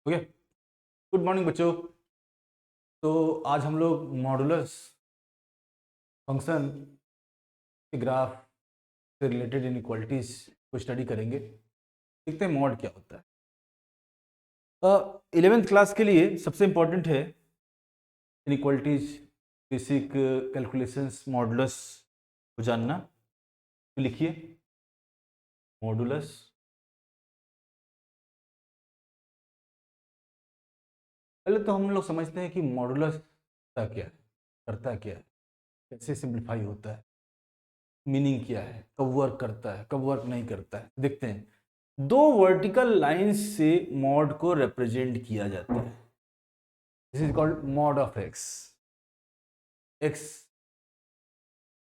Okay. Good morning बच्चों। तो आज हम लोग मॉडुलस फंक्शन के ग्राफ से रिलेटेड इनइक्वालिटीज को स्टडी करेंगे। देखते हैं मॉड क्या होता है। 11th क्लास के लिए सबसे इम्पोर्टेंट है इनइक्वालिटीज, बेसिक कैलकुलेशंस, मॉडुलस को जानना। तो लिखिए मॉडुलस। पहले तो हम लोग समझते हैं कि मॉडुलस का क्या है, करता क्या है, कैसे सिंप्लीफाई होता है, मीनिंग क्या है, कब वर्क करता है, कब वर्क नहीं करता है। देखते हैं। दो वर्टिकल लाइंस से मॉड को रिप्रेजेंट किया जाता है। This is called mod of x. X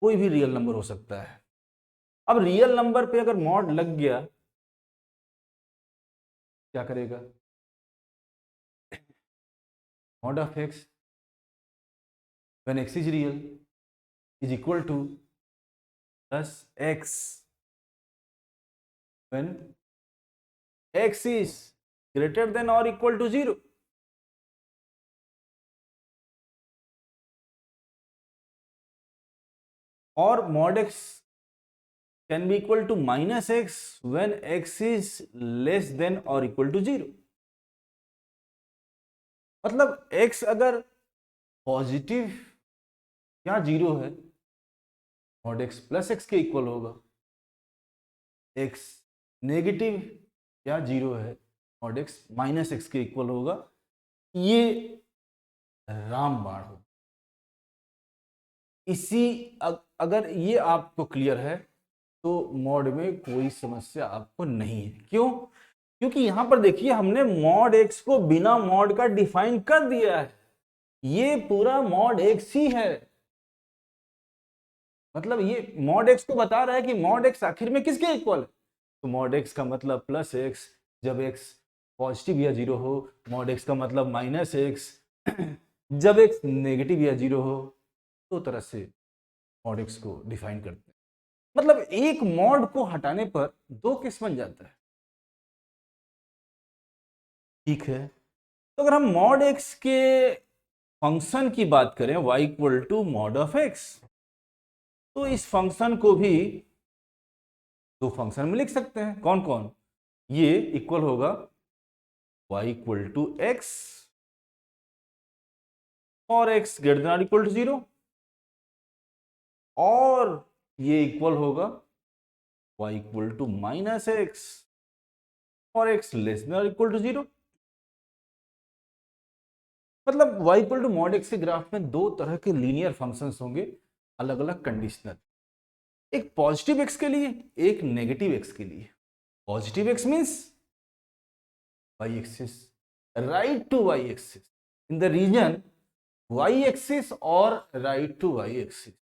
कोई भी रियल नंबर हो सकता है। अब रियल नंबर पे अगर मॉड लग गया क्या करेगा? Mod of x when x is real is equal two plus x when x is greater than और इक्वल टू 0। और mod x can be equal to minus x when x is less than or equal to 0। मतलब x अगर positive या 0 है, mod x plus x के equal होगा। x negative या 0 है, मॉड x माइनस एक्स के इक्वल होगा। ये रामबाण हो। अगर ये आपको क्लियर है तो मॉड में कोई समस्या आपको नहीं है। क्यों? क्योंकि यहां पर देखिए हमने मॉड एक्स को बिना मॉड का डिफाइन कर दिया है। ये पूरा मॉड एक्स ही है। मतलब ये मॉड एक्स को बता रहा है कि मॉड एक्स आखिर में किसके इक्वल है। तो मॉड एक्स का मतलब प्लस एक्स, जब एक्स पॉजिटिव या 0 हो। मॉड एक्स का मतलब माइनस एक्स जब एक्स नेगेटिव या 0 हो। दो तरह से मॉड एक्स को डिफाइन करते हैं। मतलब एक मॉड को हटाने पर दो केस बन जाता है। ठीक है। तो अगर हम मॉड एक्स के फंक्शन की बात करें y equal to mod of x, तो इस फंक्शन को भी दो फंक्शन में लिख सकते हैं। कौन कौन? ये इक्वल होगा y इक्वल टू एक्स और x greater than equal to 0, और ये इक्वल होगा y equal to minus x और x less than equal to 0। मतलब y equal to mod x के ग्राफ में दो तरह के लीनियर फंक्शंस होंगे, अलग अलग कंडीशनल। एक पॉजिटिव एक्स के लिए, एक नेगेटिव एक्स के लिए। Positive x means y axis right to y axis in the region y axis और right to y axis.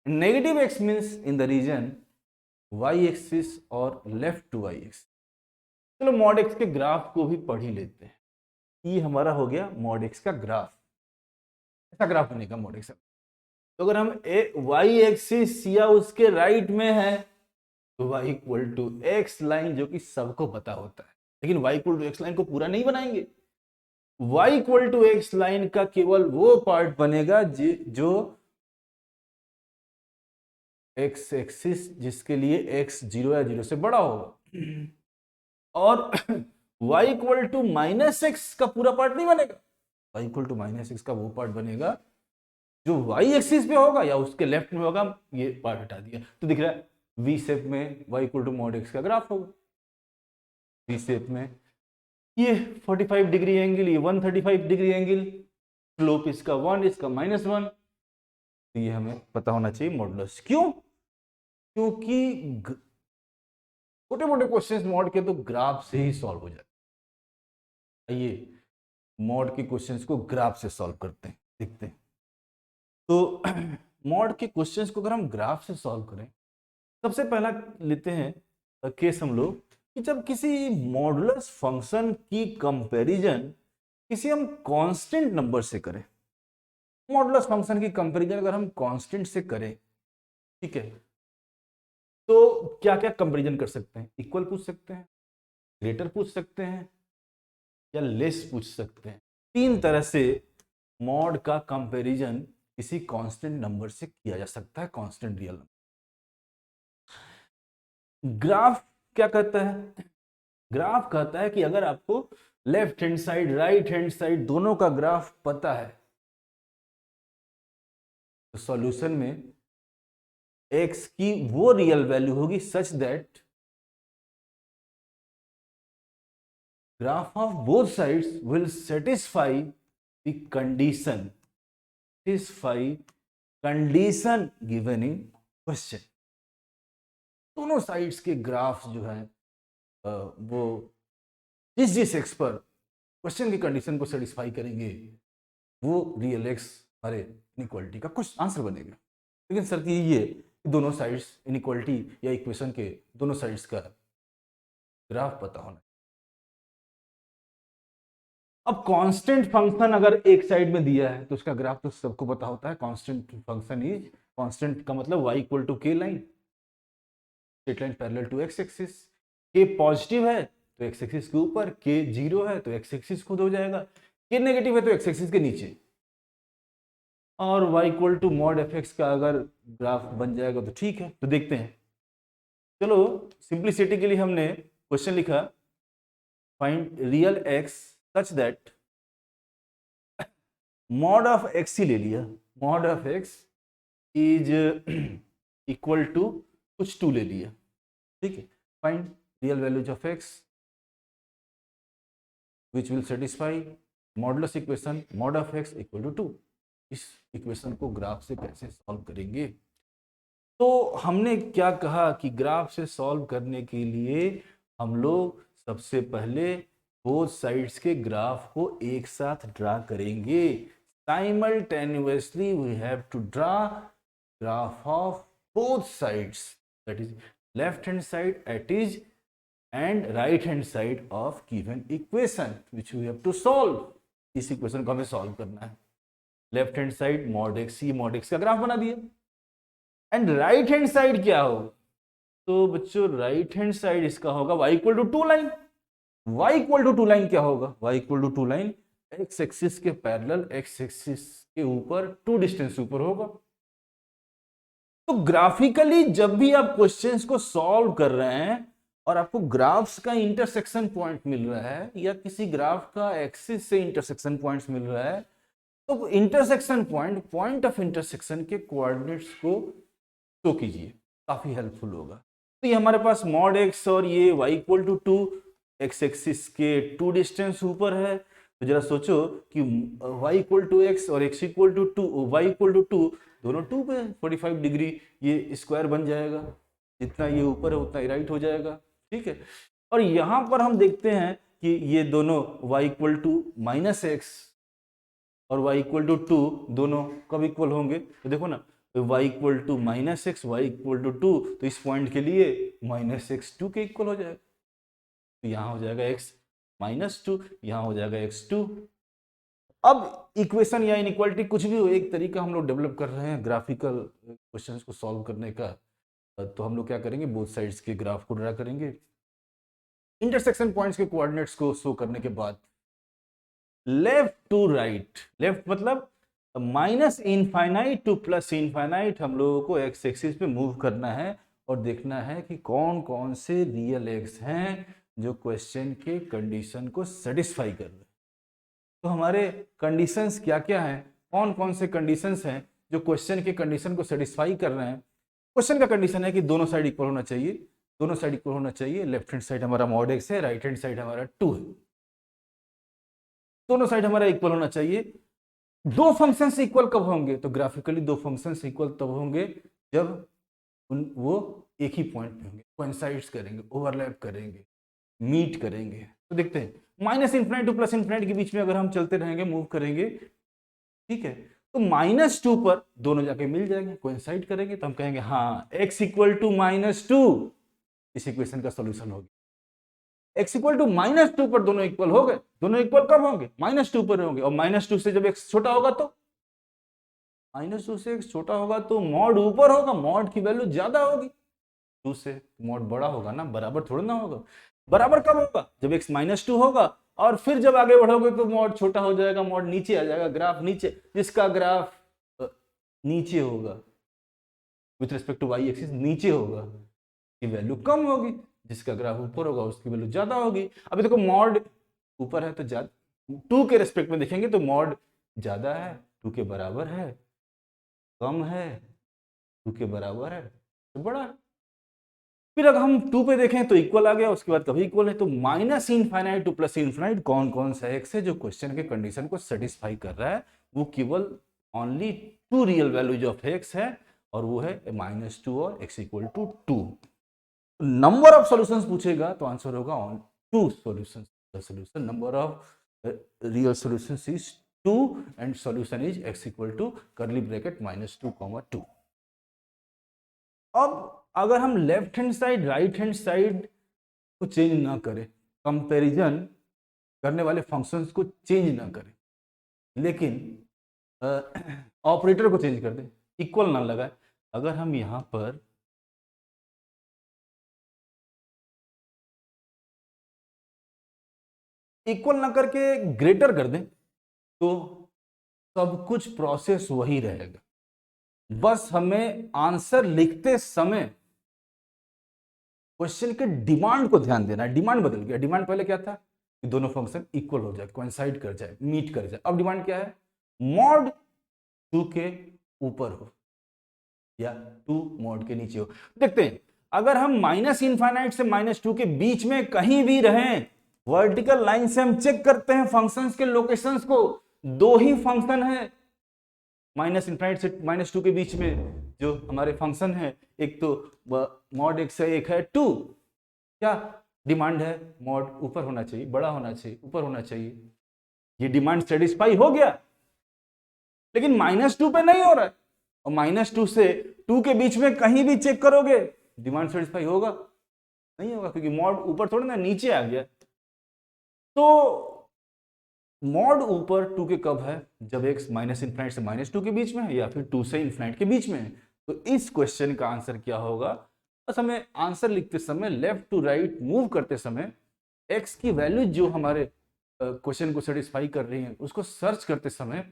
Negative x means in the region y axis और left to y axis. चलो mod x के graph को भी पढ़ ही लेते हैं। ये हमारा हो गया मॉड एक्स का ग्राफ। ऐसा ग्राफ बनेगा मॉड एक्स। तो अगर हम y एक्सिस या उसके राइट में है तो y equal to x line, जो कि सबको पता होता है, लेकिन y equal to x line को पूरा नहीं बनाएंगे। y equal to x line का केवल वो पार्ट बनेगा जो x एक्सिस जिसके लिए x 0 या 0 से बड़ा होगा, और y equal to minus x का पूरा पार्ट नहीं बनेगा। y equal to minus x का वो पार्ट बनेगा जो y एक्सिस पे होगा या उसके लेफ्ट में होगा। ये पार्ट हटा दिया तो दिख रहा है वी शेप में y equal to mod x का ग्राफ होगा। वी शेप में ये 45 डिग्री एंगल, ये 135 डिग्री एंगल, स्लोप इसका 1, इसका -1। तो ये हमें पता होना चाहिए मॉडुलस। क्यों? क्योंकि छोटे मोटे क्वेश्चंस मॉड के तो ग्राफ से ही सॉल्व हो जाते हैं। आइए मॉड के क्वेश्चंस को ग्राफ से सॉल्व करते हैं, देखते हैं। तो मॉड के क्वेश्चंस को अगर हम ग्राफ से सॉल्व करें, सबसे पहला लेते हैं केस हम लोग कि जब किसी मॉडुलस फंक्शन की कंपैरिजन किसी हम कांस्टेंट नंबर से करें। मॉडुलस फंक्शन की कंपैरिजन अगर हम कांस्टेंट से करें, ठीक है, तो क्या क्या कंपैरिजन कर सकते हैं? इक्वल पूछ सकते हैं, ग्रेटर पूछ सकते हैं, या लेस पूछ सकते हैं। 3 तरह से मॉड का कंपैरिजन किसी कांस्टेंट नंबर से किया जा सकता है, कांस्टेंट रियल नंबर। ग्राफ क्या कहता है? ग्राफ कहता है कि अगर आपको left hand side right hand side दोनों का ग्राफ पता है तो सॉल्यूशन में x की वो रियल वैल्यू होगी such that graph of both sides will satisfy the condition given in question। दोनों साइड्स के ग्राफ जो है वो जिस एक्स पर क्वेश्चन की कंडीशन को सेटिस्फाई करेंगे वो रियल एक्स हमारे इनइक्वालिटी का कुछ आंसर बनेगा। लेकिन शर्त ये कि दोनों साइड्स इनइक्वालिटी या इक्वेशन के दोनों साइड्स का ग्राफ पता होना। अब कांस्टेंट फंक्शन अगर एक साइड में दिया है तो उसका ग्राफ तो सबको पता होता है। कांस्टेंट फंक्शन इज, कांस्टेंट का मतलब y equal to k line, straight line parallel to x axis. k positive है तो x एक्सिस के ऊपर, k जीरो है तो x एक्सिस खुद हो जाएगा, k नेगेटिव है तो x एक्सिस के नीचे। और y equal to mod f x का अगर ग्राफ बन जाएगा तो ठीक है। तो देखते हैं, चलो सिंप्लिसिटी के लिए हमने क्वेश्चन लिखा find real x such that mod of x ही ले लिया, mod of x is equal to कुछ 2 ले लिया, ठीक है। Find real values of x which will satisfy modulus equation mod of x equal to 2। इस इक्वेशन को ग्राफ से कैसे सॉल्व करेंगे? तो हमने क्या कहा कि ग्राफ से सॉल्व करने के लिए हम लोग सबसे पहले बोथ साइड्स के ग्राफ को एक साथ ड्रा करेंगे। Simultaneously we have to draw graph of both sides, that is left hand side at is and right hand side of given equation which we have to solve. इस equation को हमें solve करना है। Left hand side mod x, ये mod x का graph बना दिया। And right hand side क्या होगा? तो बच्चों राइट हैंड साइड इसका होगा y equal to 2 line. y equal to 2 line क्या होगा? y equal to 2 line x axis के पैरेलल x एक्सिस के ऊपर 2 डिस्टेंस ऊपर होगा। तो ग्राफिकली जब भी आप क्वेश्चंस को सॉल्व कर रहे हैं और आपको ग्राफ्स का इंटरसेक्शन पॉइंट मिल रहा है या किसी ग्राफ का एक्सिस से इंटरसेक्शन पॉइंट्स मिल रहा है तो intersection point, point of intersection के कोऑर्डिनेट्स को शो कीजिए, काफी हेल्पफुल होगा। तो ये हमारे पास मॉड एक्स और ये y equal to 2, x axis के 2 डिस्टेंस ऊपर है। तो जरा सोचो कि y इक्वल टू एक्स और x equal to 2, y equal to 2, दोनों 2 पे 45 डिग्री ये स्क्वायर बन जाएगा। जितना ये ऊपर है उतना राइट हो जाएगा, ठीक है। और यहां पर हम देखते हैं कि ये दोनों y equal to minus x और y इक्वल टू 2 दोनों कब इक्वल होंगे? तो देखो ना, y equal to minus x, y equal to 2, तो इस पॉइंट के लिए माइनस एक्स 2 के इक्वल हो जाएगा। तो यहाँ हो जाएगा x माइनस 2, यहाँ हो जाएगा x 2। अब इक्वेशन या इनइक्वालिटी कुछ भी हो, एक तरीका हम लोग डेवलप कर रहे हैं ग्राफिकल क्वेश्चंस को सॉल्व करने का। तो हम लोग क्या करेंगे, बोथ साइड्स के ग्राफ को ड्रा करेंगे। इंटरसेक्शन पॉइंट्स के कोऑर्डिनेट्स को शो करने के बाद लेफ्ट टू राइट, लेफ्ट मतलब minus infinite two plus infinite हम लोगों को एक्स एक्सिस पे मूव करना है और देखना है कि कौन कौन से रियल एक्स हैं जो क्वेश्चन के कंडीशन को सेटिस्फाई कर रहे हैं। तो हमारे कंडीशंस क्या क्या हैं, कौन कौन से कंडीशंस हैं जो क्वेश्चन के कंडीशन को सेटिस्फाई कर रहे हैं। क्वेश्चन का कंडीशन है कि दोनों साइड इक्वल होना चाहिए, दोनों साइड इक्वल होना चाहिए। लेफ्ट हैंड साइड हमारा मॉड एक्स है, राइट हैंड साइड हमारा 2 है, दोनों साइड हमारा इक्वल होना चाहिए। दो फंक्शंस इक्वल कब होंगे? तो ग्राफिकली दो फंक्शंस इक्वल तब होंगे जब वो एक ही पॉइंट पे होंगे, कोइंसाइड्स करेंगे, ओवरलैप करेंगे, मीट करेंगे। तो देखते हैं minus infinity two plus infinity के बीच में अगर हम चलते रहेंगे, मूव करेंगे, ठीक है, तो माइनस 2 पर दोनों जाके मिल जाएंगे, कोइंसाइड करेंगे, तो हम कहेंगे हाँ x इक्वल टू माइनस 2 इस इक्वेशन का सोल्यूशन होगा। x इक्वल टू माइनस 2 पर दोनों इक्वल हो गए। दोनों इक्वल कब होंगे? माइनस 2 पर होंगे। और माइनस 2 से जब x छोटा होगा तो माइनस 2 से x छोटा होगा तो मॉड ऊपर होगा, मॉड की वैल्यू ज्यादा होगी। 2 से मॉड बड़ा होगा ना, बराबर थोड़ा ना होगा। बराबर कब होगा? जब x माइनस 2 होगा और फिर जब आगे बढ़ोगे तो मॉड छोटा हो जाएगा, मॉड नीचे आ जाएगा, ग्राफ नीचे, जिसका ग्राफ नीचे होगा with respect to y axis नीचे होगा की वैल्यू कम होगी, जिसका ग्राफ ऊपर होगा उसकी वैल्यू ज्यादा होगी। अभी देखो मॉड ऊपर है तो ज्यादा, 2 के रिस्पेक्ट में देखेंगे तो मॉड ज्यादा है, 2 के बराबर है, कम है, 2 के बराबर है तो बड़ा है। फिर अगर हम 2 पे देखें तो इक्वल आ गया, उसके बाद कभी इक्वल है, तो minus infinite two plus infinite कौन कौन सा एक्स है जो क्वेश्चन के कंडीशन को सेटिस्फाई कर रहा है, वो केवल only 2 real values of x है, और वो है -2 और x equal to 2। Number of solutions पूछेगा तो आंसर होगा on 2 solutions, the solution number of real solutions is 2 and solution is x equal to curly bracket -2, 2। अब अगर हम left hand side right hand side को चेंज ना करें, comparison करने वाले फंक्शंस को चेंज ना करें, लेकिन ऑपरेटर को चेंज कर दें, इक्वल ना लगाए, अगर हम यहां पर इक्वल ना करके ग्रेटर कर दें तो सब कुछ प्रोसेस वही रहेगा, बस हमें आंसर लिखते समय क्वेश्चन के डिमांड को ध्यान देना है। डिमांड बदल गया, डिमांड पहले क्या था कि दोनों फंक्शन इक्वल हो जाए, कोइंसाइड कर जाए, मीट कर जाए। अब डिमांड क्या है, मॉड 2 के ऊपर हो या 2 मॉड के नीचे हो। देखते हैं, अगर हम माइनस इनफाइनाइट से -2 के बीच में कहीं भी रहें, वर्टिकल लाइन से हम चेक करते हैं फंक्शंस के लोकेशंस को, 2 ही फंक्शन है माइनस इनफाइनाइट से -2 के बीच में जो हमारे फंक्शन है, एक तो मॉड एक्स है, एक है 2। क्या डिमांड है, मॉड ऊपर होना चाहिए, बड़ा होना चाहिए, ऊपर होना चाहिए, ये डिमांड सेटिस्फाई हो गया, लेकिन -2 पे नहीं हो रहा है, और -2 से 2 के बीच में कहीं भी चेक करोगे डिमांड सेटिस्फाई होगा नहीं होगा, क्योंकि मॉड ऊपर थोड़ा ना नीचे आ गया। तो मॉड ऊपर 2 के कब है, जब x माइनस इनफाइनाइट से -2 के बीच में है, या फिर 2 से इनफाइनाइट के बीच में है। तो इस क्वेश्चन का आंसर क्या होगा, बस हमें आंसर लिखते समय लेफ्ट टू राइट मूव करते समय x की वैल्यू जो हमारे क्वेश्चन को सेटिस्फाई कर रही है उसको सर्च करते समय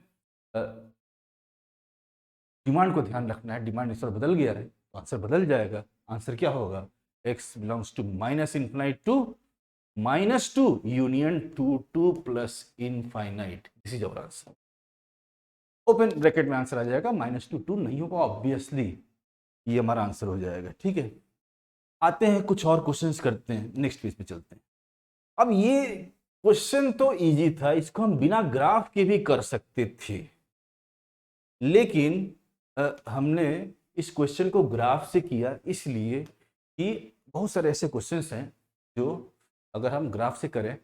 डिमांड को ध्यान रखना है। डिमांड इस पर बदल गया है तो आंसर बदल जाएगा। आंसर क्या होगा, x belongs to minus infinite to -2 union 2 plus infinite, this is our answer. Open bracket में आंसर आ जाएगा, -2 2 नहीं होगा ऑब्वियसली, ये हमारा आंसर हो जाएगा। ठीक है, आते हैं कुछ और क्वेश्चंस करते हैं, नेक्स्ट पेज पे चलते हैं। अब ये क्वेश्चन तो इजी था, इसको हम बिना ग्राफ के भी कर सकते थे, लेकिन हमने इस क्वेश्चन को ग्राफ से किया इसलिए कि बहुत सारे ऐसे क्वेश्चंस हैं जो अगर हम ग्राफ से करें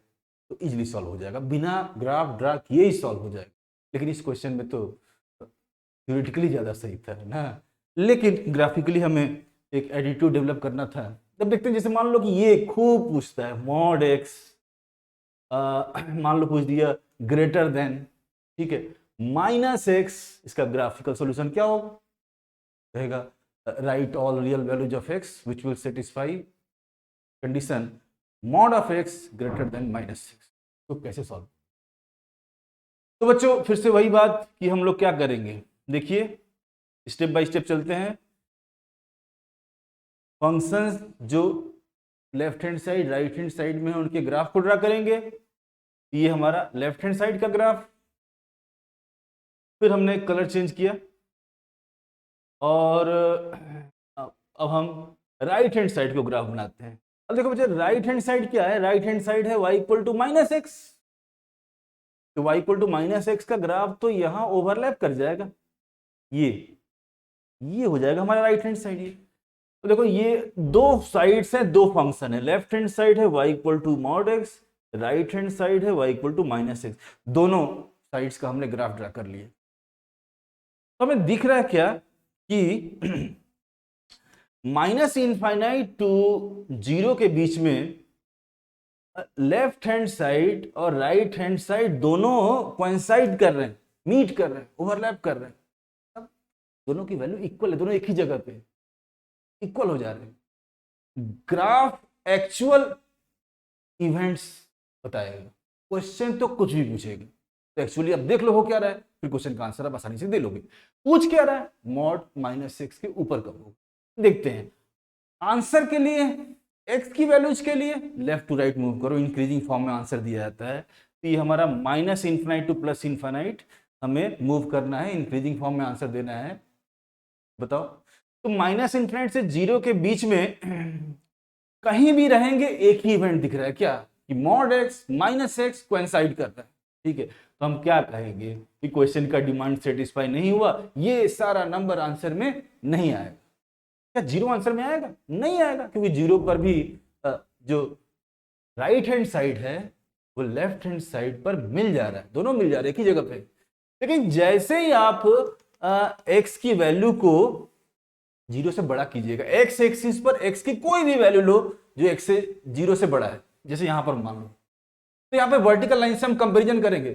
तो इजीली सॉल्व हो जाएगा, बिना ग्राफ ड्रा किए ही सॉल्व हो जाएगा। लेकिन इस क्वेश्चन में तो थ्योरेटिकली ज़्यादा सही था ना, लेकिन ग्राफिकली हमें एक एटीट्यूड डेवलप करना था। जब देखते हैं, जैसे मान लो कि ये खूब पूछता है मॉड एक्स, मान लो पूछ दिया ग्रेटर देन, ठीक है, -x, इसका ग्राफिकल सॉल्यूशन क्या होगा, रहेगा right all real values of x which will satisfy condition mod of x greater then -6। तो कैसे सॉल्व, तो बच्चों फिर से वही बात कि हम लोग क्या करेंगे, देखिए स्टेप बाय स्टेप चलते हैं। फंक्शंस जो left hand side right hand side में है उनके ग्राफ को ड्रा करेंगे। ये हमारा लेफ्ट हैंड साइड का ग्राफ, फिर हमने कलर चेंज किया, और अब हम राइट हैंड साइड को ग्राफ बनाते हैं। अब देखो बच्चे, राइट हैंड साइड क्या है, राइट हैंड साइड है y इक्वल टू -x, तो y इक्वल टू -x का ग्राफ तो यहां ओवरलैप कर जाएगा, ये हो जाएगा हमारा राइट हैंड साइड। ये तो देखो, ये 2 साइड्स हैं, 2 फंक्शन है, लेफ्ट हैंड साइड है y equal to mod x, right hand side है y इक्वल टू -x, दोनों साइड्स का हमने ग्राफ ड्रा कर लिया। तो हमें दिख रहा है क्या कि माइनस इनफाइनाइट टू 0 के बीच में लेफ्ट हैंड साइड और राइट हैंड साइड दोनों कोइंसाइड कर रहे हैं, मीट कर रहे हैं, ओवरलैप कर रहे हैं, अब दोनों की वैल्यू इक्वल है, दोनों एक ही जगह पे इक्वल हो जा रहे हैं। ग्राफ एक्चुअल इवेंट्स बताएगा, क्वेश्चन तो कुछ भी पूछेगा, तो एक्चुअली अब देख लो हो क्या रहा है, फिर क्वेश्चन का आंसर आप आसानी से दे लोगे। पूछ क्या रहा है, मॉड -6 के ऊपर कब होगा। देखते हैं आंसर के लिए, x की वैल्यूज के लिए लेफ्ट टू राइट मूव करो, इंक्रीजिंग फॉर्म में आंसर दिया जाता है, तो ये हमारा -∞ टू +∞ हमें मूव करना है, इंक्रीजिंग फॉर्म में आंसर देना है। बताओ, तो -∞ से 0 के बीच में कहीं भी रहेंगे एक ही इवेंट दिख रहा है क्या, कि मॉड x -x कोइंसाइड कर रहा है। ठीक है, तो हम क्या कहेंगे कि क्वेश्चन का डिमांड सेटिस्फाई नहीं हुआ, ये सारा नंबर आंसर में नहीं आएगा। क्या 0 आंसर में आएगा? नहीं आएगा, क्योंकि 0 पर भी जो राइट हैंड साइड है वो लेफ्ट हैंड साइड पर मिल जा रहा है, दोनों मिल जा रहे हैं एक ही जगह पे। लेकिन जैसे ही आप x की वैल्यू को 0 से बड़ा कीजिएगा, x एक्सिस पर x की कोई भी वैल्यू लो जो x से 0 से बड़ा है, जैसे यहां पर मान लो, तो यहां पे वर्टिकल लाइन से हम कंपैरिजन करेंगे,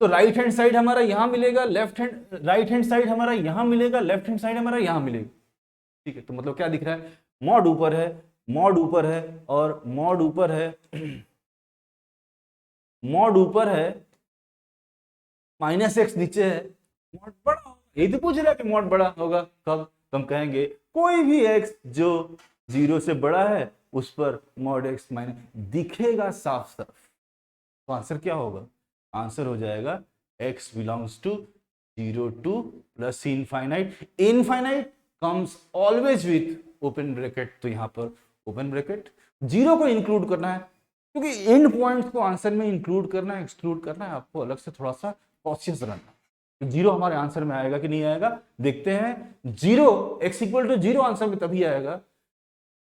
तो राइट हैंड साइड हमारा यहां मिलेगा, राइट हैंड साइड हमारा यहां मिलेगा, लेफ्ट हैंड साइड हमारा यहां मिलेगा। ठीक है, तो मतलब क्या दिख रहा है, मॉड ऊपर है, मॉड ऊपर है, और मॉड ऊपर है, मॉड ऊपर है, -x नीचे है, मॉड बड़ा होगा। यही तो पूछ रहा है कि मॉड बड़ा होगा कब, तो हम कहेंगे कोई भी x जो 0 से बड़ा है उस पर मॉड x माइनस दिखेगा साफ साफ, तो आंसर क्या होगा, आंसर हो जाएगा x belongs to 0 to +∞, infinite comes always with open bracket, तो यहां पर ओपन ब्रैकेट 0 को इंक्लूड करना है, क्योंकि इन पॉइंट्स को आंसर में इंक्लूड करना है, एक्सक्लूड करना है, आपको अलग से थोड़ा सा कॉशियस रहना। तो 0 हमारे आंसर में आएगा कि नहीं आएगा, देखते हैं। 0 x इक्वल टू 0 आंसर में तभी आएगा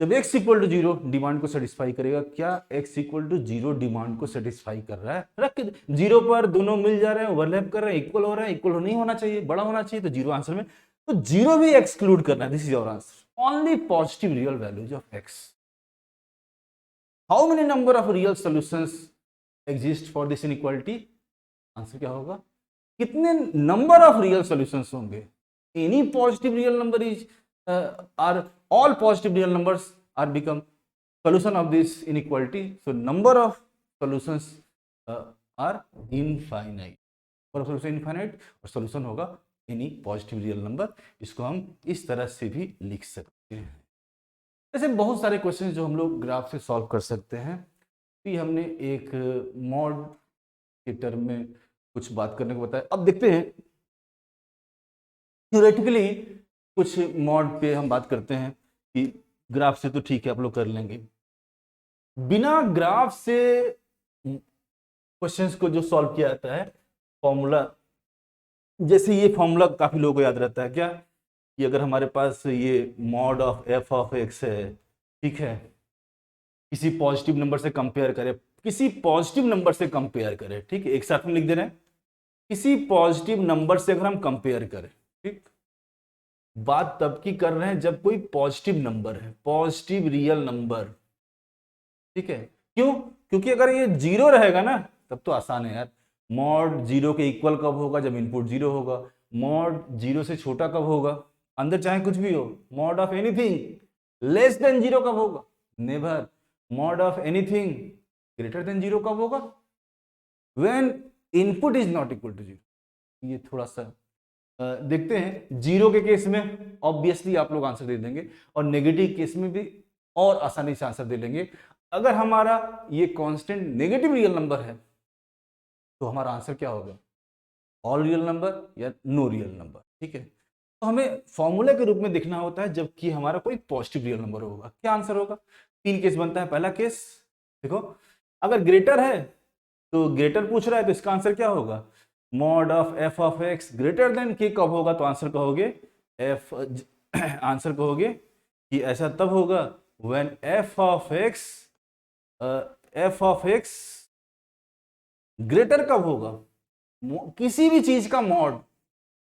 जब x इक्वल टू 0 डिमांड को सेटिस्फाई करेगा। क्या x इक्वल टू 0 डिमांड को सेटिस्फाई कर रहा है, रख 0 पर दोनों मिल जा रहे हैं, ओवरलैप कर रहे हैं, इक्वल हो रहा है, इक्वल नहीं होना चाहिए, बड़ा होना चाहिए, तो 0 आंसर में, तो 0 भी एक्सक्लूड करना है। This is our answer, only positive real values of x। How many number of real solutions exist for this inequality, answer क्या होगा, कितने नंबर ऑफ रियल सॉल्यूशंस होंगे। Any positive real number is are all positive real numbers are become solution of this inequality, so number of solutions are infinite, और solution infinite और solution होगा any positive real number। इसको हम इस तरह से भी लिख सकते हैं। ऐसे बहुत सारे क्वेश्चन जो हम लोग ग्राफ से सॉल्व कर सकते हैं। फिर हमने एक मॉड के टर्म में कुछ बात करने को बताया। अब देखते हैं थ्योरेटिकली कुछ मॉड पे हम बात करते हैं कि ग्राफ से तो ठीक है आप लोग कर लेंगे, बिना ग्राफ से क्वेश्चंस को जो सॉल्व किया जाता है फॉर्मूला, जैसे ये फॉर्मूला काफी लोगों को याद रहता है क्या, कि अगर हमारे पास ये mod of f of x है, ठीक है, किसी पॉजिटिव नंबर से कंपेयर करें, किसी पॉजिटिव नंबर से कंपेयर करें, ठीक है, एक साथ में लिख दे रहे हैं, किसी पॉजिटिव नंबर से अगर हम कंपेयर करें, ठीक, बात तब की कर रहे हैं जब कोई पॉजिटिव नंबर है, पॉजिटिव रियल नंबर, ठीक है, क्यों, क्योंकि अगर ये 0 रहेगा ना तब तो आसान है यार, मॉड 0 के इक्वल कब होगा, जब इनपुट 0 होगा, मॉड 0 से छोटा कब होगा, अंदर चाहे कुछ भी हो, mod of anything less than 0 कब होगा, never, mod of anything greater than 0 कब होगा, when input is not equal to 0। ये थोड़ा सा देखते हैं। 0 के केस में ऑब्वियसली आप लोग आंसर दे देंगे, और नेगेटिव केस में भी और आसानी से आंसर दे लेंगे। अगर हमारा ये कांस्टेंट नेगेटिव रियल नंबर है तो हमारा आंसर क्या होगा, ऑल रियल नंबर या नो रियल नंबर, ठीक है। तो हमें फॉर्मूले के रूप में देखना होता है जबकि हमारा कोई पॉजिटिव रियल नंबर होगा, क्या आंसर होगा। 3 केस बनता है। पहला केस देखो, अगर ग्रेटर है तो ग्रेटर पूछ रहा है तो इसका आंसर क्या होगा, mod of f of x greater then k कब होगा, तो आंसर कहोगे f, आंसर कहोगे कि ऐसा तब होगा when f of x greater कब होगा, किसी भी चीज का मॉड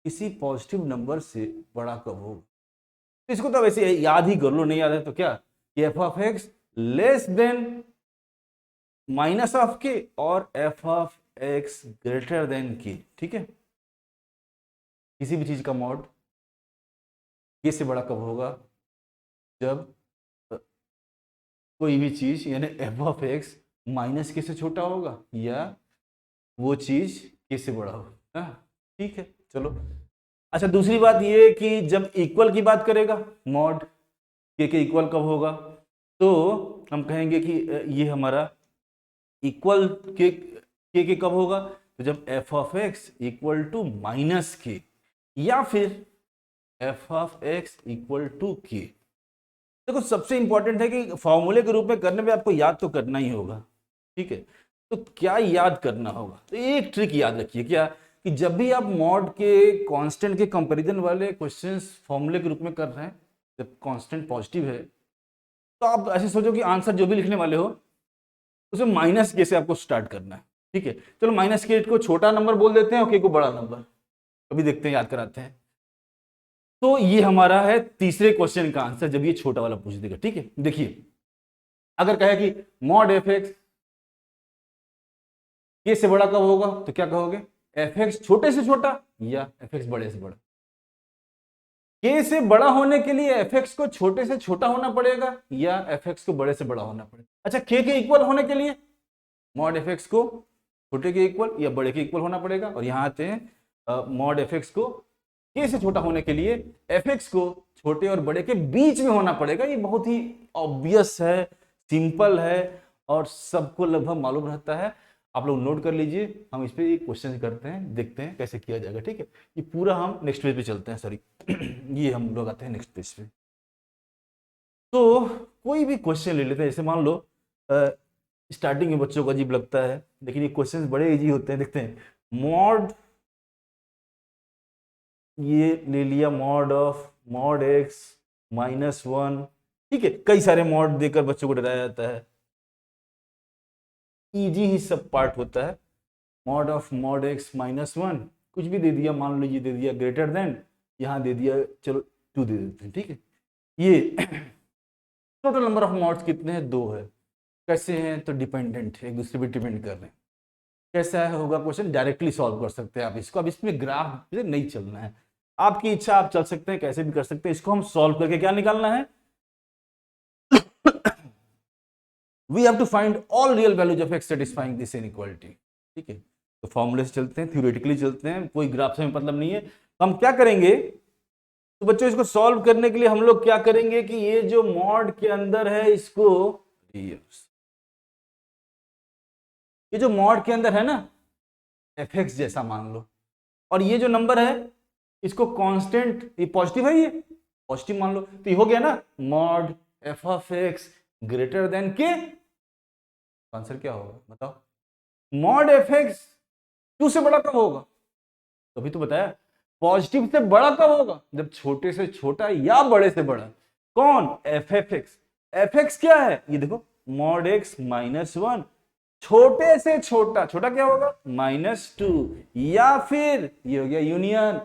किसी पॉजिटिव नंबर से बड़ा कब होगा। तो इसको तो वैसे याद ही कर लो, नहीं याद है तो क्या, कि f of x less then minus of k और f of x greater then k, ठीक है। किसी भी चीज का मॉड k से बड़ा कब होगा, जब कोई भी चीज यानी f ऑफ x माइनस के से छोटा होगा या वो चीज के से बड़ा होगा। ठीक है चलो। अच्छा दूसरी बात ये कि जब इक्वल की बात करेगा मॉड के इक्वल कब होगा, तो हम कहेंगे कि ये हमारा इक्वल के कब होगा, तो जब f of x equal to minus k या फिर f of x equal to k. देखो सबसे इंपॉर्टेंट है कि फॉर्मूले के रूप में करने में आपको याद तो करना ही होगा। ठीक है तो क्या याद करना होगा, तो एक ट्रिक याद रखिए क्या, कि जब भी आप मॉड के कांस्टेंट के कंपैरिजन वाले क्वेश्चंस फॉर्मूले के रूप में कर रहे हैं, जब कांस्टेंट पॉजिटिव है तो आप ऐसे सोचो कि आंसर जो भी लिखने वाले हो उसमें माइनस के से आपको स्टार्ट करना है। ठीक है चलो माइनस के को छोटा नंबर बोल देते हैं और के को बड़ा नंबर, अभी देखते हैं याद कराते हैं। तो ये हमारा है तीसरे क्वेश्चन का आंसर जब ये छोटा वाला पूछ देगा। ठीक है देखिए अगर कहे कि मॉड एफ एक्स के से बड़ा कब होगा, तो क्या कहोगे, एफ एक्स छोटे से छोटा या एफ एक्स बड़े से बड़ा। के से बड़ा होने के लिए एफ एक्स को छोटे से छोटा होना पड़ेगा या एफ एक्स को बड़े से बड़ा होना पड़ेगा। अच्छा के इक्वल होने के लिए मॉड एफ एक्स को छोटे के इक्वल या बड़े के इक्वल होना पड़ेगा, और यहां आते हैं मॉड एफ एक्स को के से छोटा होने के लिए एफ एक्स को छोटे और बड़े के बीच में होना पड़ेगा। ये बहुत ही ऑब्वियस है, सिंपल है और सबको लगभग मालूम रहता है। आप लोग नोट कर लीजिए, हम इस पे एक क्वेश्चन करते हैं, देखते हैं कैसे किया जाएगा। ठीक है ये पूरा हम नेक्स्ट पेज पे चलते हैं, सॉरी ये हम लोग आते हैं नेक्स्ट पेज पे। तो कोई भी क्वेश्चन ले लेते हैं, जैसे मान लो स्टार्टिंग में बच्चों को अजीब लगता है लेकिन ये क्वेश्चंस बड़े इजी होते हैं। देखते हैं मॉड, ये ले लिया mod of mod x minus one. ठीक है कई सारे मॉड देकर बच्चों को डराया जाता है, इजी ही सब पार्ट होता है। Mod of mod x minus one, कुछ भी दे दिया, मान लीजिए दे दिया ग्रेटर देन, यहां दे दिया चलो 2 दे देते हैं। ठीक है ये टोटल नंबर ऑफ मॉड्स कितने हैं, 2 है। कैसे हैं, तो डिपेंडेंट है, एक दूसरे पे डिपेंड कर रहे हैं। कैसा है होगा क्वेश्चन, डायरेक्टली सॉल्व कर सकते हैं आप इसको, अब इसमें ग्राफ नहीं चलना है, आपकी इच्छा, आप चल सकते हैं कैसे भी कर सकते हैं। इसको हम सॉल्व करके क्या निकालना है, we have to find all real values of x satisfying this inequality। ठीक है तो फॉर्मूले से चलते हैं, थ्योरेटिकली चलते हैं, कोई ग्राफ से मतलब नहीं है। हम क्या करेंगे, तो बच्चों इसको सॉल्व करने के लिए हम लोग क्या करेंगे कि ये जो मॉड के अंदर है इसको, ये जो मॉड के अंदर है ना एफ एक्स जैसा मान लो, और ये जो नंबर है इसको कांस्टेंट, ये पॉजिटिव है, ये पॉजिटिव मान लो, तो ये हो गया ना mod F of x greater than के। आंसर क्या होगा बताओ, मॉड एफ एक्स 2 से बड़ा कब होगा, तो अभी तो बताया पॉजिटिव से बड़ा कब होगा, जब छोटे से छोटा या बड़े से बड़ा। कौन, F F x. F x क्या है, ये देखो मॉड एक्स माइनस वन, छोटे से छोटा, छोटा क्या होगा माइनस 2, या फिर ये हो गया यूनियन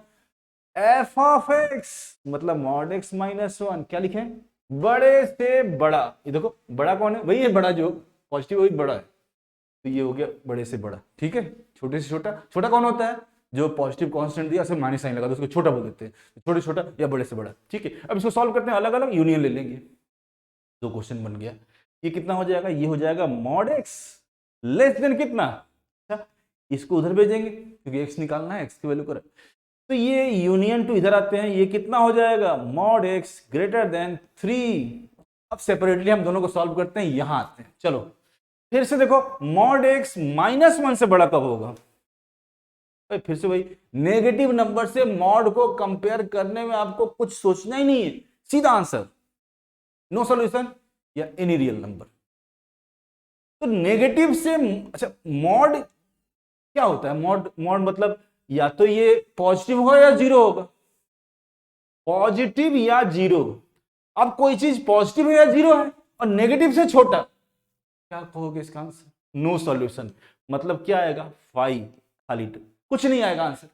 एफ ऑफ एक्स मतलब मॉड एक्स माइनस वन, क्या लिखे बड़े से बड़ा। ये देखो बड़ा कौन है, वही है बड़ा, जो पॉजिटिव वही बड़ा है, तो ये हो गया बड़े से बड़ा। ठीक है छोटे से छोटा, छोटा कौन होता है जो पॉजिटिव कांस्टेंट दिया उसे माइनस साइन लगा दो, उसको छोटा बोल देते हैं, छोटे छोटा या बड़े से बड़ा। ठीक है अब इसको सॉल्व करते हैं, अलग अलग यूनियन ले लेंगे। 2 क्वेश्चन बन गया, ये कितना हो जाएगा, ये हो जाएगा मॉड एक्स लेस देन कितना, अच्छा इसको उधर भेजेंगे क्योंकि एक्स निकालना है, एक्स की वैल्यू कर, तो ये यूनियन टू इधर आते हैं, ये कितना हो जाएगा मॉड एक्स ग्रेटर देन 3। अब सेपरेटली हम दोनों को सॉल्व करते हैं, यहां आते हैं, चलो फिर से देखो मॉड एक्स माइनस वन से बड़ा कब होगा, फिर से वही नेगेटिव नंबर से मॉड को कंपेयर करने में आपको कुछ सोचना ही नहीं है, सीधा आंसर, नो सॉल्यूशन या एनी रियल नंबर। तो नेगेटिव से, अच्छा मॉड क्या होता है, मॉड मॉड मतलब या तो ये पॉजिटिव हो या जीरो होगा, पॉजिटिव या जीरो। अब कोई चीज पॉजिटिव है या जीरो है और नेगेटिव से छोटा, क्या कहोगे इसका आंसर, नो सॉल्यूशन, मतलब क्या आएगा 5, खाली कुछ नहीं आएगा आंसर।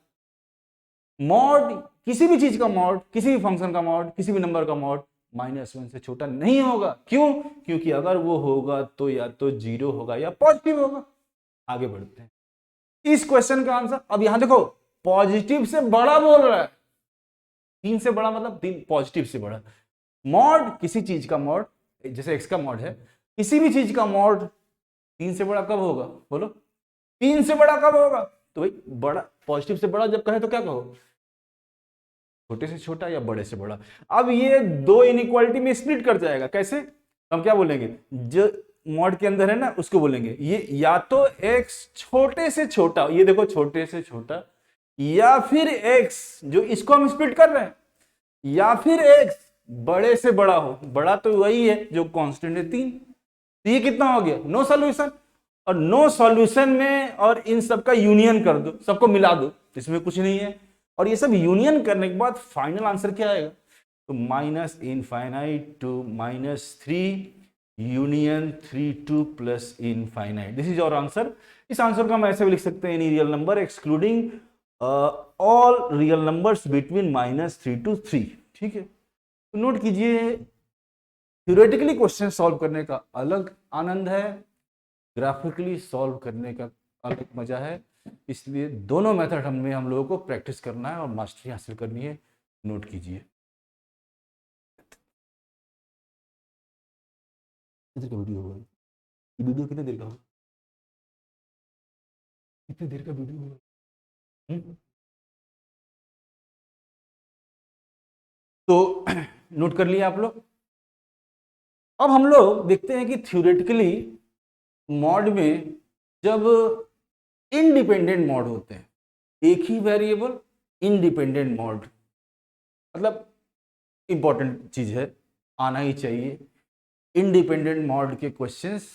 मॉड किसी भी चीज का मॉड, किसी भी फंक्शन का मॉड, किसी भी नंबर का मॉड माइनस वन से छोटा नहीं होगा। क्यों, क्योंकि अगर वो होगा तो या तो जीरो होगा या पॉजिटिव होगा। आगे बढ़ते हैं, इस क्वेश्चन का आंसर, अब यहां देखो पॉजिटिव से बड़ा बोल रहा है, 3 से बड़ा मतलब 3 पॉजिटिव से बड़ा। मॉड किसी चीज का मॉड, जैसे एक्स का मॉड है, किसी भी चीज का मॉड 3 से बड़ा कब होगा बोलो, 3 से बड़ा कब होगा? तो भाई बड़ा, पॉजिटिव से बड़ा जब कहे तो क्या कहो, छोटे से छोटा या बड़े से बड़ा। अब ये दो इनइक्वालिटी में स्प्लिट कर जाएगा, कैसे? हम क्या बोलेंगे, जो मॉड के अंदर है ना उसको बोलेंगे ये या तो x छोटे से छोटा, ये देखो छोटे से छोटा, या फिर x जो इसको हम स्प्लिट कर रहे हैं, या फिर x बड़े से बड़ा हो। बड़ा तो वही है जो कांस्टेंट है 3। तो ये कितना हो गया, नो सॉल्यूशन। और नो सॉल्यूशन में और इन सब का यूनियन कर दो, सबको मिला दो, इसमें कुछ नहीं है। और ये सब यूनियन करने के बाद फाइनल आंसर क्या आएगा, तो minus infinite to -3 union 3 2 plus infinite, this is our answer. इस आंसर को हम ऐसे भी लिख सकते हैं, any real number excluding all real numbers between -3 to 3। ठीक है, तो नोट कीजिए, थ्योरेटिकली क्वेश्चन सॉल्व करने का अलग आनंद है, ग्राफिकली सॉल्व करने का अलग मजा है। इसलिए दोनों मेथड हमें हम लोगों को प्रैक्टिस करना है और मास्टरी हासिल करनी है। नोट कीजिए, कितने का वीडियो होगा ये, वीडियो कितने देर का होगा, कितने देर का वीडियो होगा? तो नोट कर लिया आप लोग। अब हम लोग देखते हैं कि थ्योरेटिकली मॉड में जब इंडिपेंडेंट मॉड होते हैं, एक ही वेरिएबल इंडिपेंडेंट मॉड, मतलब इंपॉर्टेंट चीज है, आना ही चाहिए। इंडिपेंडेंट मॉड के क्वेश्चंस,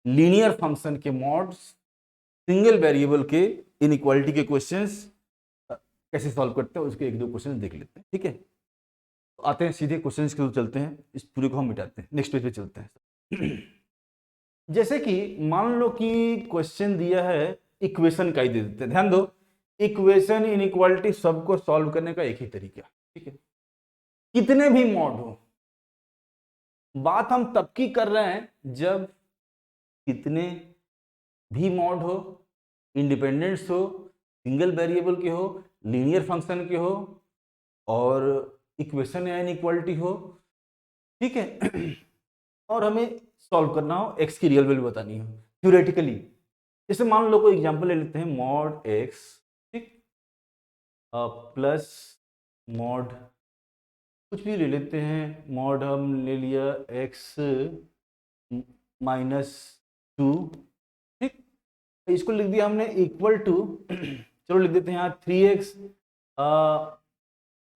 लीनियर फंक्शन के मॉड्स, सिंगल वेरिएबल के इनइक्वालिटी के क्वेश्चंस कैसे सॉल्व करते हैं उसके एक दो क्वेश्चंस देख लेते हैं। ठीक है, तो आते हैं सीधे क्वेश्चंस के, चलते हैं, इस पूरे को हम मिटाते हैं, नेक्स्ट पेज पे चलते हैं। जैसे कि मान लो कि क्वेश्चन दिया है, इक्वेशन का ही दे देते हैं, ध्यान दो, इक्वेशन इनइक्वालिटी सबको सॉल्व करने का एक ही तरीका। ठीक है, कितने भी मॉड हो, बात हम तब की कर रहे हैं जब कितने भी मॉड हो, इंडिपेंडेंस हो, सिंगल वेरिएबल के हो, लीनियर फंक्शन के हो, और इक्वेशन या इनइक्वालिटी हो। ठीक है, और हमें सॉल्व करना हो, एक्स की रियल वैल्यू बतानी हो थ्योरेटिकली। जैसे मान लो कोई एग्जांपल ले लेते हैं, मॉड एक्स, ठीक, प्लस मॉड कुछ भी ले लेते हैं, मॉड हम ले लिया एक्स -2, ठीक, इसको लिख दिया हमने इक्वल टू, चलो लिख देते हैं यहाँ 3x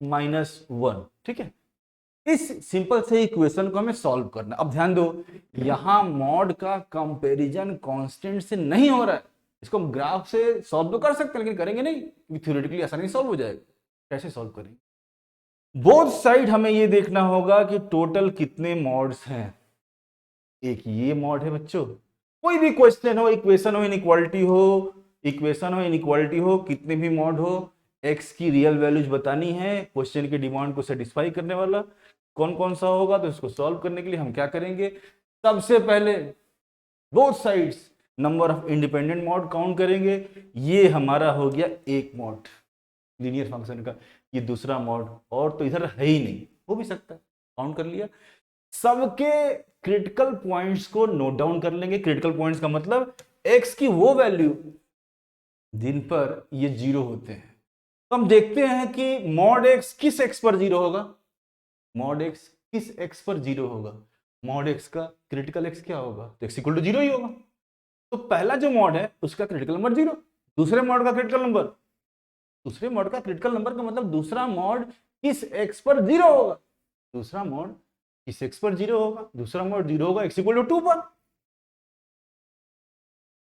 -1। ठीक है, इस सिंपल से इक्वेशन को हमें सॉल्व करना। अब ध्यान दो, यहां मॉड का कंपैरिजन कांस्टेंट से नहीं हो रहा है, इसको हम ग्राफ से सॉल्व तो कर सकते हैं लेकिन करेंगे नहीं, क्योंकि थ्योरेटिकली आसानी सॉल्व हो जाएगा। कैसे सॉल्व करेंगे, बोथ साइड हमें ये देखना होगा कि टोटल कितने मॉड्स हैं। एक ये मॉड है बच्चों, कोई भी क्वेश्चन हो, इक्वेशन हो इनइक्वालिटी हो, इक्वेशन हो इनइक्वालिटी हो, कितने भी मॉड हो, एक्स की रियल वैल्यूज बतानी है, क्वेश्चन की डिमांड को सेटिस्फाई करने वाला कौन कौन सा होगा। तो इसको सॉल्व करने के लिए हम क्या करेंगे, सबसे पहले both sides number of independent mod count करेंगे। ये हमारा हो गया एक मॉड लीनियर फंक्शन का, ये दूसरा मॉड, और तो इधर है ही नहीं, हो भी सकता है, काउंट कर लिया। सबके क्रिटिकल पॉइंट्स को नोट डाउन कर लेंगे। क्रिटिकल पॉइंट्स का मतलब एक्स की वो वैल्यू जिन पर ये जीरो होते हैं। तो हम देखते हैं कि मॉड एक्स किस एक्स पर जीरो होगा, मॉड एक्स किस एक्स पर जीरो होगा, मॉड एक्स का क्रिटिकल एक्स क्या होगा, तो एक्स इक्वल टू जीरो ही होगा। तो पहला जो मॉड है उसका क्रिटिकल नंबर जीरो, दूसरे मॉड का क्रिटिकल नंबर, दूसरे मॉड का क्रिटिकल नंबर का मतलब दूसरा मॉड किस एक्स पर जीरो होगा, दूसरा मॉड किस एक्स पर जीरो होगा, दूसरा मॉड जीरो होगा एक्स इक्वल टू 2 पर।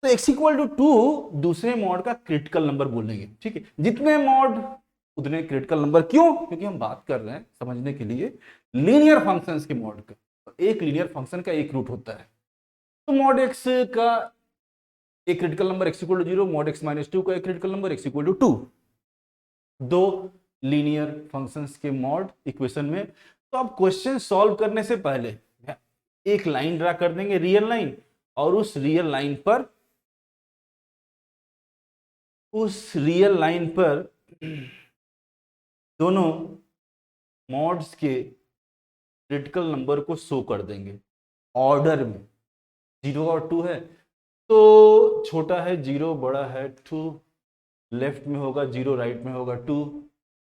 तो एक्स इक्वल टू 2 दूसरे मॉड का क्रिटिकल नंबर बोलेंगे। ठीक है, जितने मॉड उतने क्रिटिकल नंबर, क्यों, क्योंकि हम बात कर रहे हैं समझने के लिए लीनियर फंक्शंस के मॉड का, तो एक लीनियर फंक्शन का एक रूट होता है। तो मॉड एक्स का एक critical number x equal to 0, mod x -2 का एक critical number x equal to 2, दो लीनियर फंक्शंस के मॉड इक्वेशन में। तो अब क्वेश्चन सॉल्व करने से पहले एक लाइन ड्रा कर देंगे, रियल लाइन, और उस रियल लाइन पर दोनों मॉड्स के क्रिटिकल नंबर को शो कर देंगे ऑर्डर में। 0 और 2 है, तो छोटा है 0, बड़ा है 2, लेफ्ट में होगा 0, राइट में होगा 2।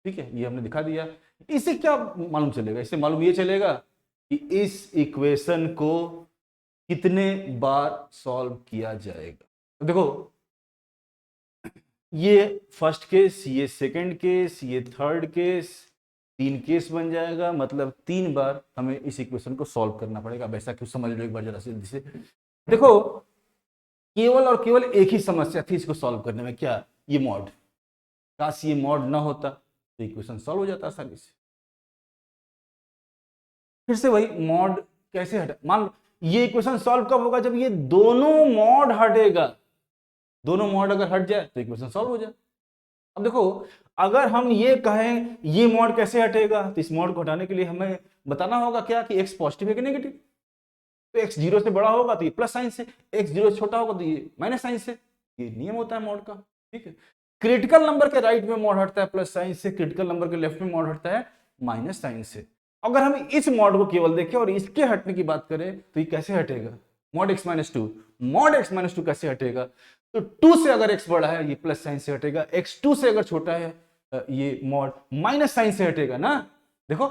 ठीक है, ये हमने दिखा दिया। इससे क्या मालूम चलेगा? इससे मालूम ये चलेगा कि इस इक्वेशन को कितने बार सॉल्व किया जाएगा। तो देखो, ये फर्स्ट केस, ये सेकंड केस, ये थर्ड केस, 3 केस बन जाएगा। मतलब 3 बार हमें इस इक्वेशन को सॉल्व करना पड़ेगा। वैसा क्यों, समझ लो एक बार जरा से जल्दी से। देखो, केवल और केवल एक ही समस्या थी इसको सॉल्व करने में, क्या? ये मॉड। काश ये मॉड ना होता तो इक्वेशन सॉल्व हो जाता आसानी से। फिर से वही, मॉड कैसे हटा? मान लो ये इक्वेशन सॉल्व कब होगा? जब ये दोनों मॉड हटेगा। दोनों मॉड अगर हट जाए तो इक्वेशन सॉल्व हो जाए। अब देखो, अगर हम ये कहें ये मॉड कैसे हटेगा, तो इस मॉड को हटाने के लिए हमें बताना होगा क्या कि x पॉजिटिव है कि नेगेटिव। तो x 0 से बड़ा होगा तो ये प्लस साइन से, x 0 से छोटा होगा तो ये माइनस साइन से। ये नियम होता है मॉड का। ठीक है, क्रिटिकल नंबर के राइट में मॉड हटता है प्लस साइन से, क्रिटिकल नंबर के लेफ्ट में मॉड हटता है माइनस साइन से। अगर हम इस मॉड को केवल देखें और इसके हटने की बात करें तो ये कैसे हटेगा? Mod x minus 2, mod x minus 2 कैसे हटेगा? तो 2 से अगर x बड़ा है ये प्लस साइन से हटेगा, x 2 से अगर छोटा है ये मॉड माइनस साइन से हटेगा ना। देखो,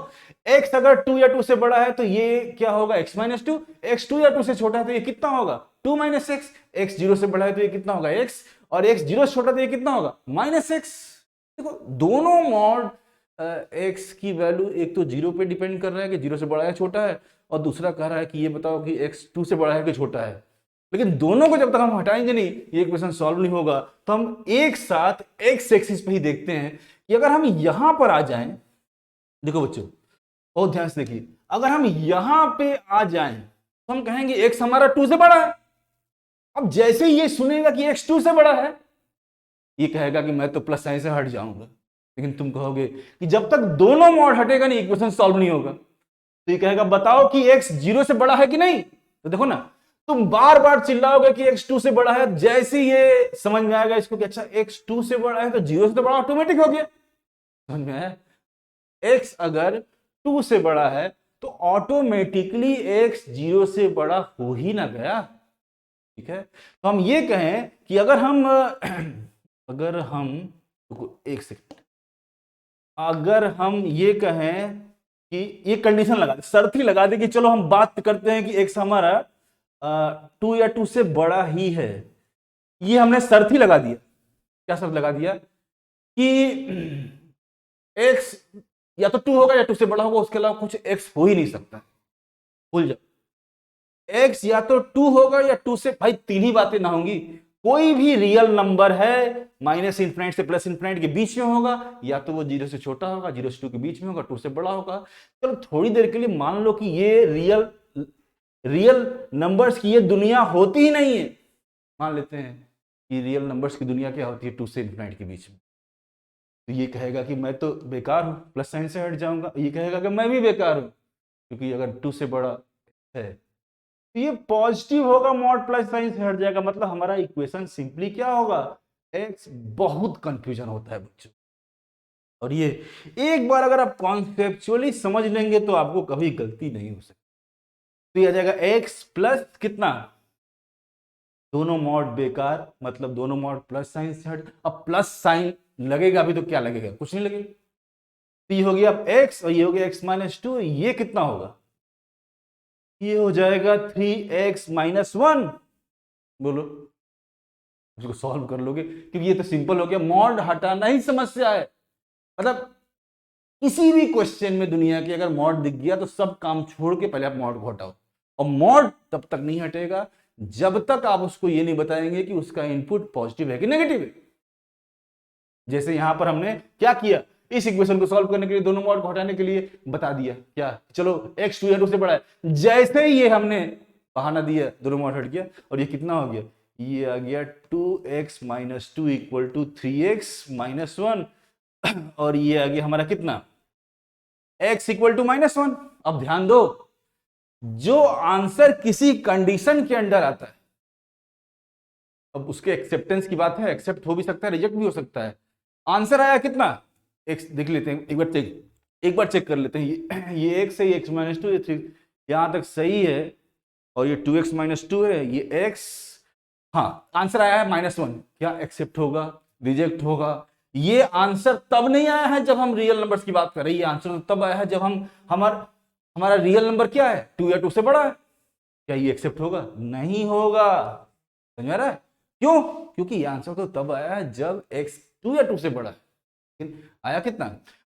x अगर 2 या 2 से बड़ा है तो ये क्या होगा? x minus 2। x 2 या 2 से छोटा है तो ये कितना होगा? 2 माइनस x। x 0 से बड़ा है तो ये कितना होगा? x। और x 0 से छोटा तो ये कितना होगा? Minus x। देखो, दोनों मॉड x की वैल्यू एक तो 0 पे डिपेंड कर रहा है कि 0 से बड़ा है छोटा है, और दूसरा कह रहा है कि ये बताओ कि x 2 से बड़ा है कि छोटा है। लेकिन दोनों को जब तक हम हटाएंगे नहीं, ये इक्वेशन सॉल्व नहीं होगा। तो हम एक साथ x एक्सिस पे ही देखते हैं कि अगर हम यहां पर आ जाएं, देखो बच्चों बहुत ध्यान से देखिए, अगर हम यहां पे आ जाएं तो हम कहेंगे x हमारा 2 से बड़ा है। अब जैसे ही ये सुनेगा कि x 2 से बड़ा है, ये कहेगा कि मैं तो प्लस साइन से हट जाऊंगा। लेकिन तुम कहोगे कि जब तक दोनों मॉड हटेगा नहीं इक्वेशन सॉल्व नहीं होगा। तो ये कहेगा बताओ कि x 0 से बड़ा है कि नहीं। तो देखो ना, तुम बार बार चिल्लाओगे कि x 2 से बड़ा है, जैसे ये समझ में आएगा इसको कि अच्छा x 2 से बड़ा है तो 0 से तो बड़ा ऑटोमेटिक हो गया। समझ में आया? x अगर 2 से बड़ा है तो ऑटोमेटिकली x 0 से बड़ा हो ही ना गया। ठीक है, तो हम ये कहें कि अगर हम एक सेकंड, अगर हम ये कहें कि ये कंडीशन लगा दे, शर्त ही लगा दे कि चलो हम बात करते हैं कि x हमारा 2 या 2 से बड़ा ही है। ये हमने शर्त ही लगा दिया। क्या शर्त लगा दिया? कि x या तो 2 होगा या 2 से बड़ा होगा, उसके अलावा कुछ x हो ही नहीं सकता। भूल जाओ, x या तो 2 होगा या 2 से, भाई 3 ही बातें ना होंगी। कोई भी रियल नंबर है माइनस इंफिनिट से प्लस इंफिनिट के बीच में होगा, या तो वो 0 से छोटा होगा, 0 से 2 के बीच में होगा, 2 से बड़ा होगा। चलो थोड़ी देर के लिए मान लो कि ये रियल नंबर्स की ये दुनिया होती ही नहीं है। मान लेते हैं कि रियल नंबर्स की दुनिया क्या होती है? 2 से इंफिनिट के बीच में। तो ये कहेगा कि मैं तो बेकार हूं, प्लस साइन से हट जाऊंगा। ये कहेगा कि मैं भी बेकार हूं, क्योंकि अगर 2 से बड़ा है तो ये पॉजिटिव होगा, मॉड प्लस साइन से हट जाएगा। मतलब हमारा इक्वेशन सिंपली क्या होगा? एक्स। बहुत कंफ्यूजन होता है बच्चों, और ये एक बार अगर आप कॉन्सेप्चुअली समझ लेंगे तो आपको कभी गलती नहीं हो सकती। तो ये आ जाएगा एक्स प्लस कितना, दोनों मॉड बेकार, मतलब दोनों मॉड प्लस साइन से हट। अब प्लस साइन लगेगा अभी तो क्या लगेगा? कुछ नहीं लगेगा। तो ये हो गया अब एक्स, और ये हो गया एक्स माइनस 2। ये कितना होगा? ये हो जाएगा 3x माइनस 1। बोलो, उसको सॉल्व कर लोगे क्योंकि ये तो सिंपल हो गया। मॉड हटाना ही समस्या है। मतलब किसी भी क्वेश्चन में दुनिया के अगर मॉड दिख गया तो सब काम छोड़ के पहले आप मॉड को हटाओ। और मॉड तब तक नहीं हटेगा जब तक आप उसको ये नहीं बताएंगे कि उसका इनपुट पॉजिटिव है कि नेगेटिव है। जैसे यहां पर हमने क्या किया, इस इक्वेशन को सॉल्व करने के लिए दोनों मॉड को हटाने के लिए बता दिया क्या, चलो x 2 या 2 से बड़ा है। जैसे ही ये हमने बहाना दिया दोनों मॉड हट गया, और ये कितना हो गया? ये आ गया 2x minus 2 equal to 3x minus 1। और ये आ गया हमारा कितना? x equal to minus 1। अब ध्यान दो, जो आंसर किसी कंडीशन के अंडर आता है, अब उसके एक्सेप्टेंस की बात है, एक्सेप्ट हो भी सकता है, रिजेक्ट भी हो सकता है। आंसर आया कितना? एक्स। देख लेते हैं एक बार चेक कर लेते हैं। ये एक्स है, एक्स माइनस 2, ये 3, यहां तक सही है। और ये 2x माइनस 2 है, ये x, हाँ आंसर आया है -1, क्या एक्सेप्ट होगा, रिजेक्ट होगा? ये आंसर तब नहीं आया है जब हम रियल नंबर्स की बात कर रहे हैं, ये आंसर तब आया है जब हमारा रियल नंबर क्या है, 2 या 2 से बड़ा है। क्या ये एक्सेप्ट होगा? नहीं होगा। समझ में आ रहा है? क्यों? क्योंकि ये आंसर तो तब आया है जब x 2 या 2 से बड़ा है। लेकिन आया कितना?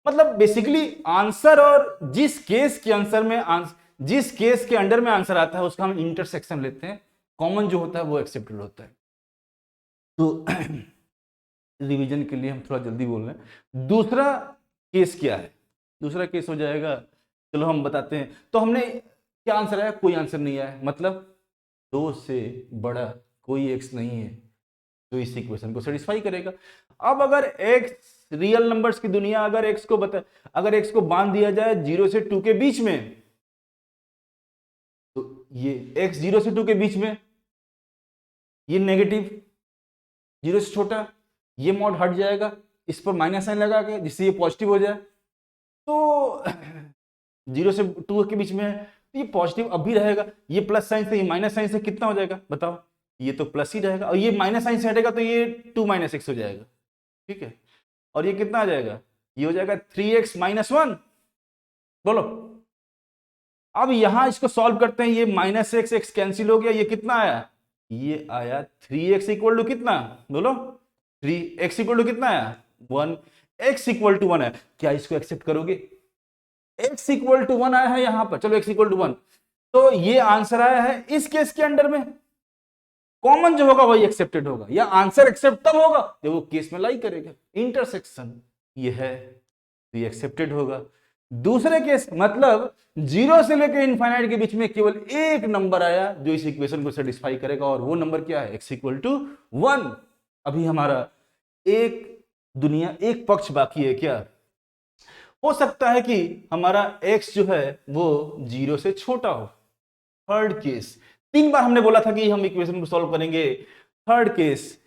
मतलब बेसिकली आंसर, और जिस केस के आंसर में जिस केस के अंडर में आंसर आता है उसका हम इंटरसेक्शन लेते हैं, कॉमन जो होता है वो एक्सेप्टेड होता है। तो रिवीजन के लिए हम थोड़ा जल्दी बोल रहे हैं। दूसरा केस क्या है? दूसरा केस हो जाएगा, चलो हम बताते हैं। तो हमने क्या आंसर आया? कोई आंसर नहीं आया, मतलब 2 से बड़ा कोई x नहीं है जो इस इक्वेशन को सेटिस्फाई करेगा। अब अगर x रियल नंबर्स की दुनिया, अगर x को बांध दिया जाए 0 से 2 के बीच में, तो ये x 0 से 2 के बीच में, ये नेगेटिव 0 से छोटा, ये मॉड हट जाएगा, इस पर माइनस साइन लगा के, जिससे ये पॉजिटिव हो जाए। तो 0 से 2 के बीच में है तो ये पॉजिटिव अब भी रहेगा, ये प्लस साइन से, ये माइनस साइन से कितना हो जाएगा बताओ? ये तो प्लस ही रहेगा, और ये माइनस साइन से हटेगा तो ये 2 - x हो जाएगा। ठीक है, और ये कितना आ जाएगा? ये हो जाएगा 3x - 1। बोलो, अब यहां इसको सॉल्व करते हैं, ये -x कैंसिल हो गया, ये कितना आया? ये आया 3x इक्वल टू कितना? बोलो, 3x इक्वल टू कितना आया? 1। x इक्वल टू 1 है, क्या इसको एक्सेप्ट करोगे? x इक्वल टू 1 आया है यहां पर, चलो x इक्वल टू 1, तो ये आंसर आया है इस केस के अंडर में। कॉमन जो होगा वही एक्सेप्टेड होगा, या आंसर एक्सेप्ट तब होगा जब वो केस में लाई करेगा, इंटरसेक्शन ये है तो ये एक्सेप्टेड होगा। दूसरे केस मतलब 0 से लेकर इनफाइनाइट के बीच में केवल एक नंबर आया जो इस इक्वेशन को सेटिस्फाई करेगा, और वो नंबर क्या है? x equal to 1। अभी हमारा एक पक्ष बाकी है। क्या हो सकता है कि हमारा x जो है वो 0 से छोटा हो? थर्ड केस, 3 बार हमने बोला था कि हम इक्वेशन को सॉल्व करेंगे। थर्ड केस,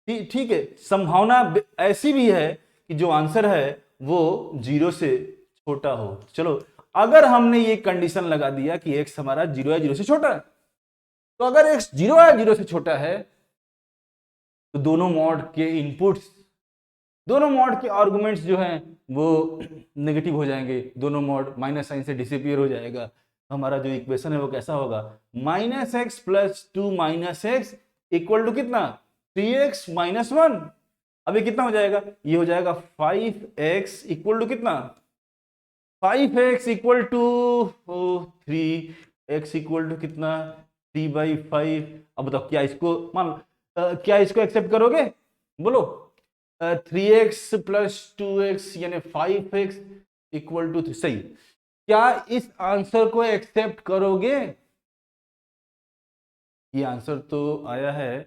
ठीक है, संभावना ऐसी भी है कि जो आंसर है वो 0 से छोटा हो। चलो, अगर हमने ये कंडीशन लगा दिया कि x हमारा 0 या 0 से छोटा है, तो अगर x 0 या 0 से छोटा है तो दोनों मॉड के इनपुट्स, दोनों मॉड के आर्गुमेंट्स जो हैं वो नेगेटिव हो जाएंगे, दोनों मॉड माइनस साइन से डिसअपीयर हो जाएगा। हमारा जो इक्वेशन है वो कैसा होगा? -x + 2 - x इक्वल टू कितना? 3x - 1। अब ये कितना हो जाएगा? ये हो जाएगा 5x इक्वल टू कितना? 5x equal to 3x equal to कितना? 3/5। अब बताओ, क्या इसको क्या इसको एक्सेप्ट करोगे? बोलो, 3x + 2x यानी 5x इक्वल टू 3। सही, क्या इस आंसर को एक्सेप्ट करोगे? ये आंसर तो आया है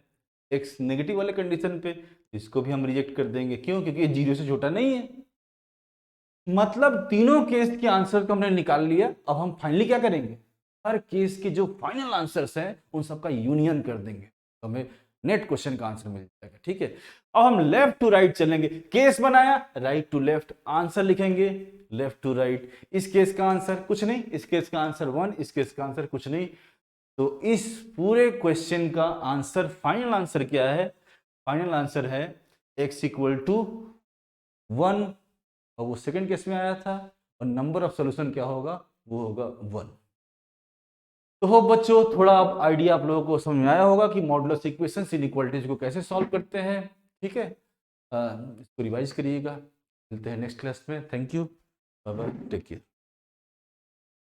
x नेगेटिव वाले कंडीशन पे, इसको भी हम रिजेक्ट कर देंगे। क्यों? क्योंकि ये 0 से छोटा नहीं है। मतलब तीनों केस के आंसर को हमने निकाल लिया। अब हम फाइनली क्या करेंगे? हर केस के जो फाइनल आंसर्स हैं उन सबका यूनियन कर देंगे, तो हमें नेट क्वेश्चन का आंसर मिल जाएगा। ठीक है, अब हम लेफ्ट टू राइट चलेंगे। केस बनाया, राइट टू लेफ्ट आंसर लिखेंगे, लेफ्ट टू राइट। इस केस का आंसर कुछ नहीं, इस केस का आंसर 1, इस केस का आंसर कुछ नहीं। तो इस पूरे क्वेश्चन का आंसर, फाइनल आंसर क्या है? फाइनल आंसर है x इक्वल टू 1, और वो सेकंड केस में आया था, और नंबर ऑफ सॉल्यूशन क्या होगा? वो होगा 1। तो हो बच्चों, थोड़ा आप आइडिया आप लोगों को समझ में आया होगा कि मॉडुलस इक्वेशंस, इनइक्वालिटीज को कैसे सॉल्व करते हैं। ठीक है, इसको रिवाइज करिएगा। मिलते हैं नेक्स्ट क्लास में। Thank you, bye bye, take care.